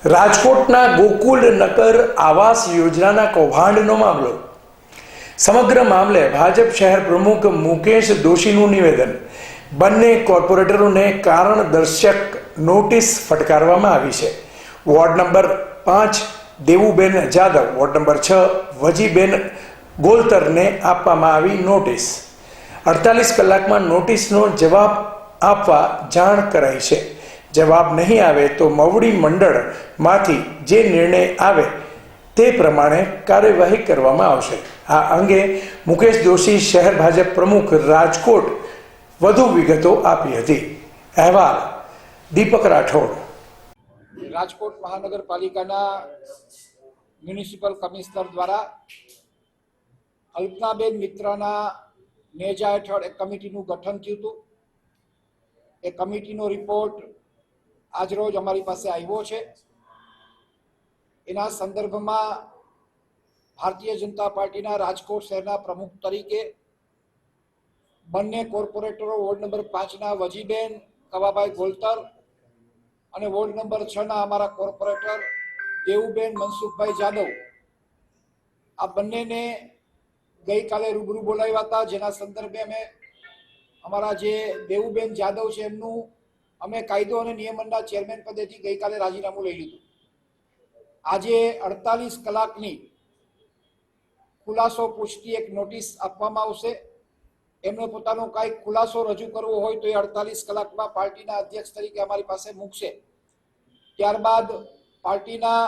રાજકોટના ગોકુલ નગર આવાસ યોજનાના કૌભાંડનો મામલો. સમગ્ર મામલે ભાજપ શહેર પ્રમુખ મુકેશ દોશીનું નિવેદન. બંને કોર્પોરેટરોને કારણ દર્શક નોટિસ ફટકારવામાં આવી છે. Ward number 5 Devuben Jadav, ward number 6 Vajiben ગોલતરને આપવામાં આવી નોટિસ. 48 કલાકમાં નોટિસનો જવાબ આપવા જાણ કરાઈ છે. જવાબ નહીં આવે તો મવડી મંડળમાંથી જે નિર્ણય આવે તે પ્રમાણે કાર્યવાહી કરવામાં આવશે. આ અંગે મુકેશ દોશી, શહેર ભાજપ પ્રમુખ, રાજકોટ, વધુ વિગતો આપી હતી. અહેવાલ દીપક રાઠોડ. રાજકોટ મહાનગરપાલિકાના મ્યુનિસિપલ કમિશનર દ્વારા અલ્પનાબેન મિત્રના નેજા હેઠળ એક કમિટીનું ગઠન થયું હતું. એ કમિટીનો રિપોર્ટ આજરોજ અમારી પાસે આવ્યો છે. એના સંદર્ભમાં ભારતીય જનતા પાર્ટીના રાજકોટ શહેરના પ્રમુખ તરીકે બંને કોર્પોરેટરો વોર્ડ નંબર 5ના વજીબેન કવાભાઈ ગોલતર અને વોર્ડ નંબર 6ના અમારા કોર્પોરેટર દેવુબેન મનસુખભાઈ જાદવ, આ બંનેને ગઈકાલે રૂબરૂ બોલાવ્યા હતા. જેના સંદર્ભે અમે અમારા જે દેવુબેન જાદવ છે એમનું અમે કાયદો અને નિયમનના ચેરમેન પદેથી ગઈકાલે રાજીનામું લઈ લીધું. આજે 48 કલાકની ખુલાસો પૂછતી એક નોટિસ આપવામાં આવશે. એમને પોતાનો કાંઈક ખુલાસો રજૂ કરવો હોય તો એ 48 કલાકમાં પાર્ટીના અધ્યક્ષ તરીકે અમારી પાસે મૂકશે. ત્યારબાદ પાર્ટીના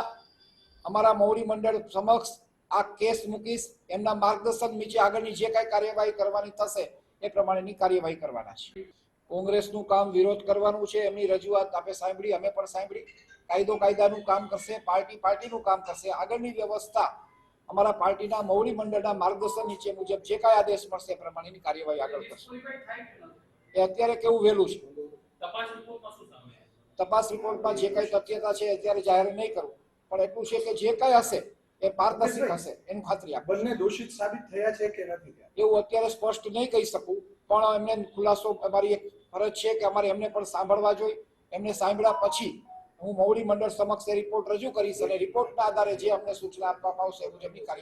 અમારા મવડી મંડળ સમક્ષ આ કેસ મૂકીશ. એમના માર્ગદર્શન નીચે આગળની જે કાંઈ કાર્યવાહી કરવાની થશે એ પ્રમાણેની કાર્યવાહી કરવાના છે. કોંગ્રેસનું કામ વિરોધ કરવાનું છે. એમની રજૂઆત આપણે સાંભળી, અમે પણ સાંભળી. કાયદો કાયદાનું કામ કરશે, પાર્ટી પાર્ટીનું કામ કરશે. આગળની વ્યવસ્થા અમારા પાર્ટીના મવડી મંડળના માર્ગદર્શન નીચે મુજબ જે કાંઈ આદેશ મળશે એ પ્રમાણેની કાર્યવાહી આગળ કરશે. એ અત્યારે કેવું વહેલું છે. તપાસ રિપોર્ટમાં જે કાંઈ તથ્યતા છે અત્યારે જાહેર નહીં કરવું, પણ એટલું છે કે જે કાંઈ હશે એ પારદર્શક હશે એનું ખાતરી આપે. બંને દોષિત સાબિત થયા છે કે નથી એવું અત્યારે સ્પષ્ટ નહીં કહી શકું, પણ એમને ખુલાસો અમારી એક ફરજ છે કે અમારે એમને પણ સાંભળવા જોઈએ. એમને સાંભળ્યા પછી હું મવડી મંડળ સમક્ષ રિપોર્ટ રજૂ કરીશ અને રિપોર્ટના આધારે જે અમને સૂચના આપવામાં આવશે એ મુજબની કાર્યવાહી